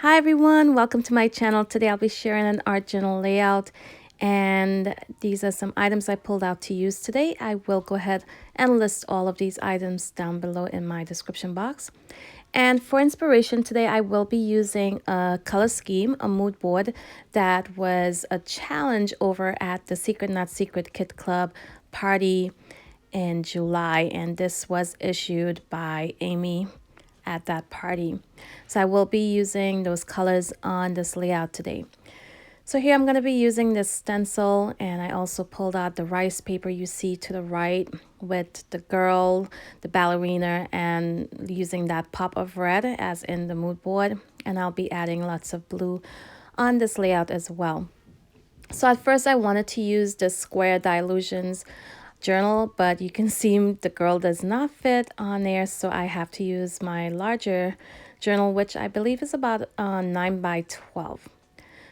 Hi everyone, welcome to my channel. Today I'll be sharing an art journal layout, and these are some items I pulled out to use today. I will go ahead and list all of these items down below in my description box. And for inspiration today, I will be using a color scheme, a mood board that was a challenge over at the Secret Not Secret Kit Club party in July, and this was issued by Amy at that party. So I will be using those colors on this layout today. So here I'm going to be using this stencil, and I also pulled out the rice paper you see to the right with the girl, the ballerina, and using that pop of red as in the mood board. And I'll be adding lots of blue on this layout as well. So at first I wanted to use the square Dylusions journal, but you can see the girl does not fit on there, so I have to use my larger journal, which I believe is about 9 by 12.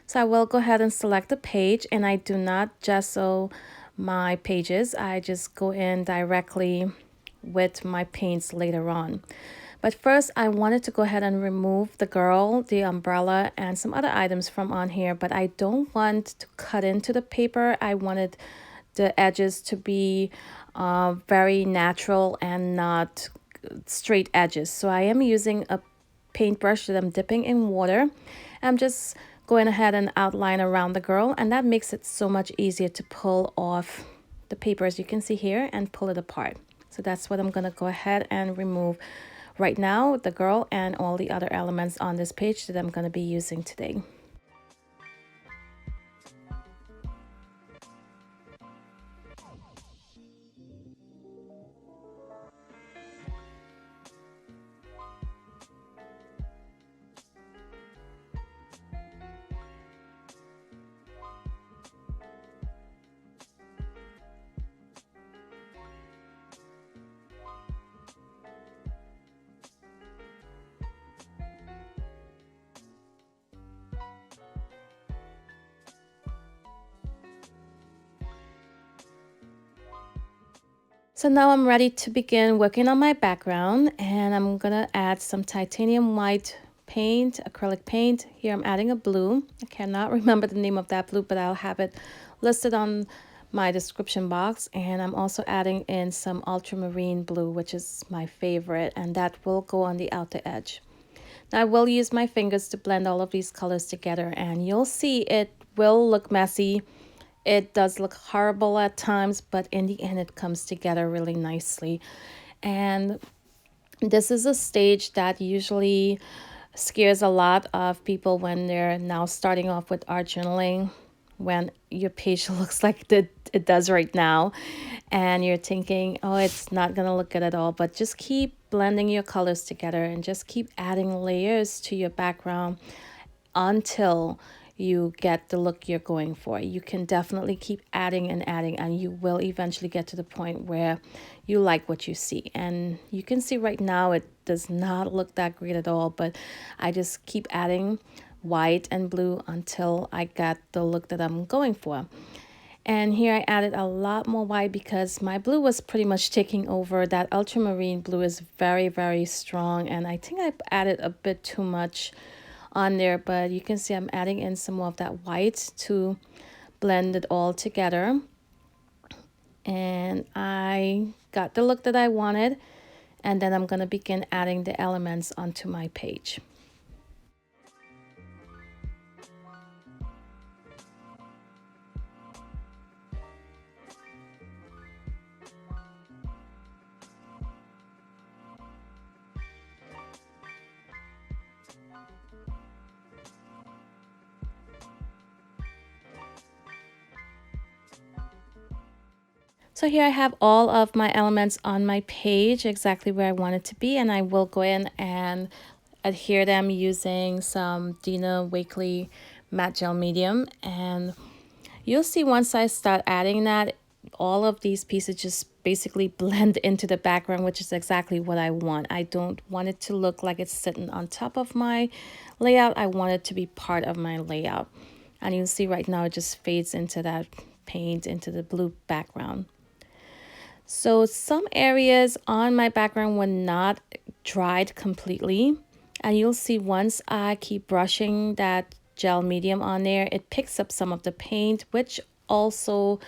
So I will go ahead and select the page, and I do not gesso my pages. I just go in directly with my paints later on. But first I wanted to go ahead and remove the girl, the umbrella, and some other items from on here, but I don't want to cut into the paper. I wanted the edges to be very natural and not straight edges. So I am using a paintbrush that I'm dipping in water. I'm just going ahead and outline around the girl, and that makes it so much easier to pull off the paper, as you can see here, and pull it apart. So that's what I'm going to go ahead and remove right now, the girl and all the other elements on this page that I'm going to be using today. So now I'm ready to begin working on my background, and I'm gonna add some titanium white paint, acrylic paint. Here I'm adding a blue. I cannot remember the name of that blue, but I'll have it listed on my description box. And I'm also adding in some ultramarine blue, which is my favorite, and that will go on the outer edge. Now I will use my fingers to blend all of these colors together, and you'll see it will look messy. It does look horrible at times, but in the end it comes together really nicely. And this is a stage that usually scares a lot of people when they're now starting off with art journaling, when your page looks like it does right now, and you're thinking, oh, it's not gonna look good at all. But just keep blending your colors together and just keep adding layers to your background until you get the look you're going for. You can definitely keep adding and adding, and you will eventually get to the point where you like what you see. And you can see right now it does not look that great at all, but I just keep adding white and blue until I got the look that I'm going for. And here I added a lot more white because my blue was pretty much taking over. That ultramarine blue is very, very strong, and I think I added a bit too much on there, but you can see I'm adding in some more of that white to blend it all together. And I got the look that I wanted, and then I'm going to begin adding the elements onto my page. So here I have all of my elements on my page exactly where I want it to be, and I will go in and adhere them using some Dina Wakley Matte Gel Medium. And you'll see once I start adding that, all of these pieces just basically blend into the background, which is exactly what I want. I don't want it to look like it's sitting on top of my layout. I want it to be part of my layout. And you'll see right now it just fades into that paint, into the blue background. So some areas on my background were not dried completely. And you'll see once I keep brushing that gel medium on there, it picks up some of the paint, which also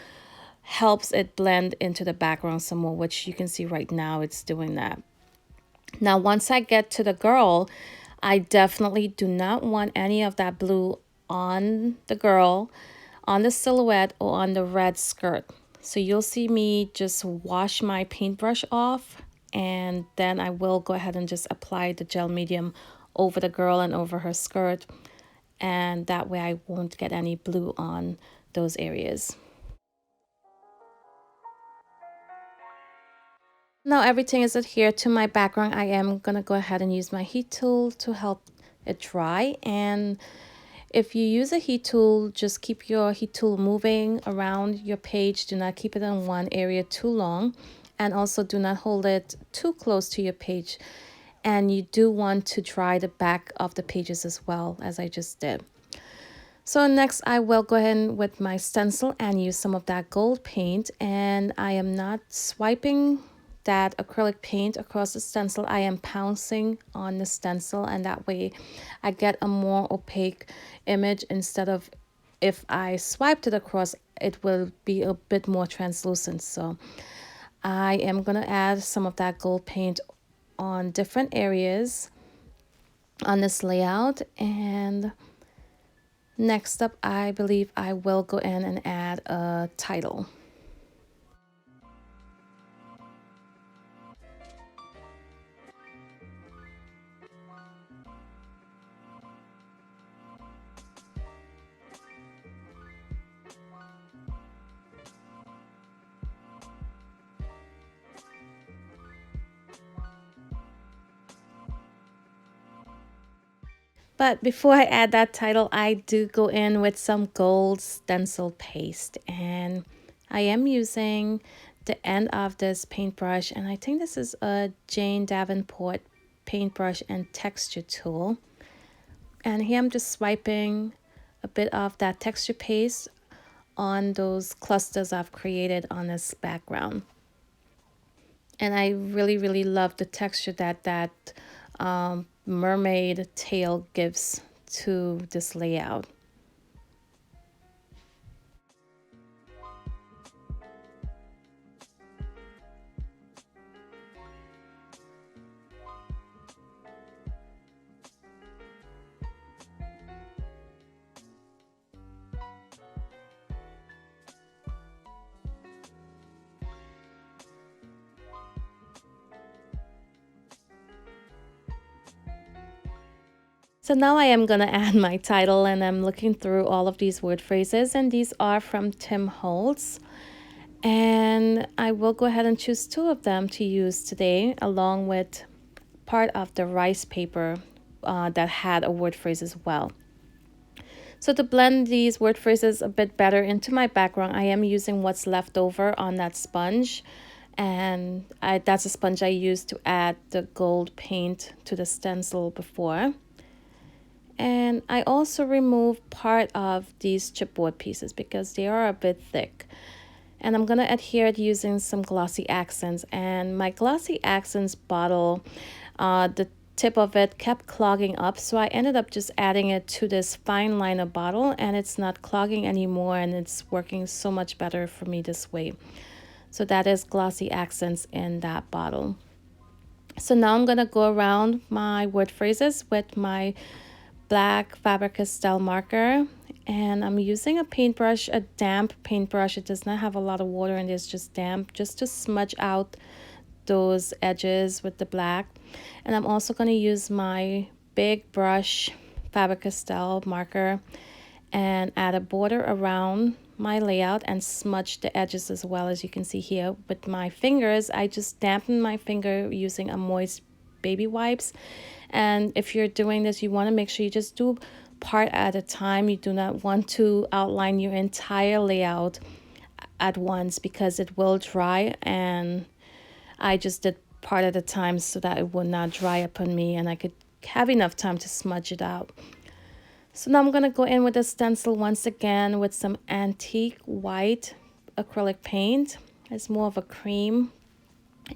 helps it blend into the background some more, which you can see right now it's doing that. Now, once I get to the girl, I definitely do not want any of that blue on the girl, on the silhouette, or on the red skirt. So you'll see me just wash my paintbrush off, and then I will go ahead and just apply the gel medium over the girl and over her skirt, and that way I won't get any blue on those areas. Now everything is adhered to my background. I am gonna go ahead and use my heat tool to help it dry. And if you use a heat tool, just keep your heat tool moving around your page. Do not keep it in one area too long, and also do not hold it too close to your page. And you do want to dry the back of the pages as well, as I just did. So next I will go ahead with my stencil and use some of that gold paint, and I am not swiping that acrylic paint across the stencil. I am pouncing on the stencil, and that way I get a more opaque image instead of, if I swiped it across, it will be a bit more translucent. So I am going to add some of that gold paint on different areas on this layout. And next up, I believe I will go in and add a title. But before I add that title, I do go in with some gold stencil paste, and I am using the end of this paintbrush, and I think this is a Jane Davenport paintbrush and texture tool. And here I'm just swiping a bit of that texture paste on those clusters I've created on this background. And I really love the texture that mermaid tail gives to this layout. So now I am going to add my title, and I'm looking through all of these word phrases, and these are from Tim Holtz. And I will go ahead and choose two of them to use today, along with part of the rice paper that had a word phrase as well. So to blend these word phrases a bit better into my background, I am using what's left over on that sponge. And that's a sponge I used to add the gold paint to the stencil before. And I also removed part of these chipboard pieces because they are a bit thick. And I'm going to adhere it using some Glossy Accents. And my Glossy Accents bottle, the tip of it kept clogging up. So I ended up just adding it to this fine liner bottle, and it's not clogging anymore, and it's working so much better for me this way. So that is Glossy Accents in that bottle. So now I'm going to go around my word phrases with my black Faber Castell marker, and I'm using a paintbrush, a damp paintbrush. It does not have a lot of water and it's just damp, just to smudge out those edges with the black. And I'm also going to use my big brush Faber Castell marker and add a border around my layout and smudge the edges as well. As you can see here with my fingers, I just dampen my finger using a moist baby wipes. And if you're doing this, you want to make sure you just do part at a time. You do not want to outline your entire layout at once because it will dry, and I just did part at a time so that it would not dry up on me and I could have enough time to smudge it out. So now I'm going to go in with a stencil once again with some antique white acrylic paint. It's more of a cream,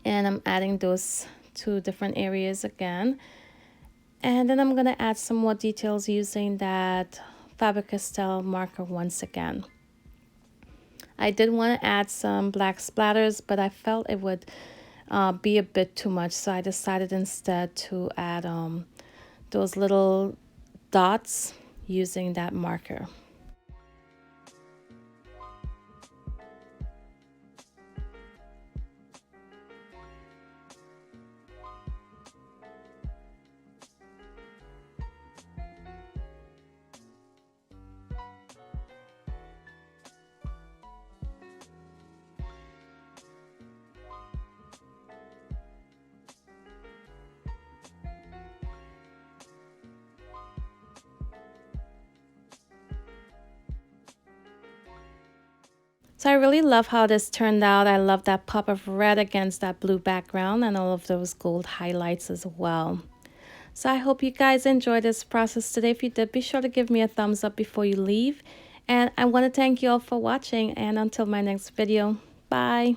and I'm adding those to different areas again. And then I'm going to add some more details using that Faber Castell marker once again. I did want to add some black splatters, but I felt it would be a bit too much, so I decided instead to add those little dots using that marker. So I really love how this turned out. I love that pop of red against that blue background and all of those gold highlights as well. So I hope you guys enjoyed this process today. If you did, be sure to give me a thumbs up before you leave. And I want to thank you all for watching, and until my next video, bye.